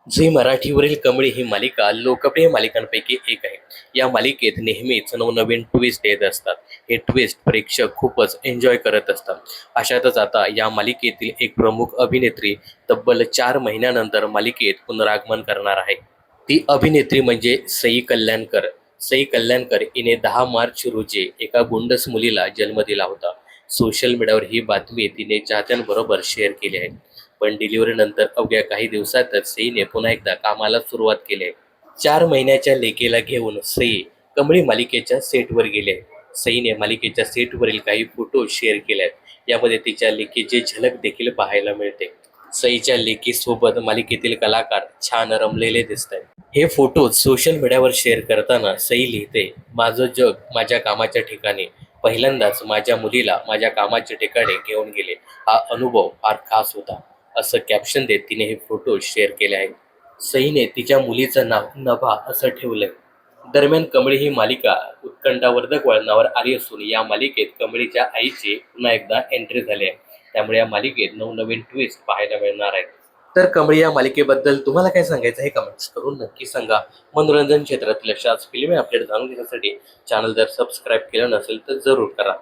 Zee मराठीवरील Kamali ही मालिका लोकप्रिय मालिकांपैकी एक आहे. या मालिकेत नेहमीच नवनवीन ट्विस्ट येत असतात. हे ट्विस्ट प्रेक्षक खूपच एन्जॉय करत असतात. अशातच आता या मालिकेतील एक प्रमुख अभिनेत्री तब्बल 4 महिन्यानंतर मालिकेत पुनरागमन करणार आहे. ती अभिनेत्री म्हणजे सई कल्याणकर. सई कल्याणकर हिने 10 मार्च रोजी एका गोंडस मुलीला जन्म दिला होता. सोशल मीडियावर ही बातमी तिने चाहत्यांबरोबर शेअर केली आहे. पण डिलिव्हरीनंतर अवघ्या काही दिवसातच सईने पुन्हा एकदा कामाला सुरुवात केली आहे. 4 महिन्याच्या लेकीला घेऊन सई कमळी मालिकेच्या सेटवर गेली आहे. सईने मालिकेच्या सेटवरील काही फोटो शेअर केले आहेत. यामध्ये तिच्या लेकीची झलक देखील पाहायला मिळते. सईच्या लेकीसोबत मालिकेतील कलाकार छान रमलेले दिसत आहेत. हे फोटो सोशल मीडियावर शेअर करताना सई लिहिते, माझं जग माझ्या कामाच्या ठिकाणी. पहिल्यांदाच माझ्या मुलीला माझ्या कामाच्या ठिकाणी घेऊन गेले. हा अनुभव फार खास होता, असं कॅप्शन देत तिने हे फोटो शेअर केले आहेत. सईने तिच्या मुलीचं नाव नभा असं ठेवलंय. दरम्यान कमळी ही मालिका उत्कंठावर्धक वळणावर आली असून या मालिकेत कमळीच्या आईची पुन्हा एकदा एंट्री झाली आहे. त्यामुळे या मालिकेत नवनवीन ट्विस्ट पाहायला मिळणार आहेत. तर कमळी या मालिकेबद्दल तुम्हाला काय सांगायचं हे कमेंट्स करून नक्की सांगा. मनोरंजन क्षेत्रातील अशाच फिल्मी अपडेट जाणून घेण्यासाठी चॅनल जर सबस्क्राईब केलं नसेल तर जरूर करा.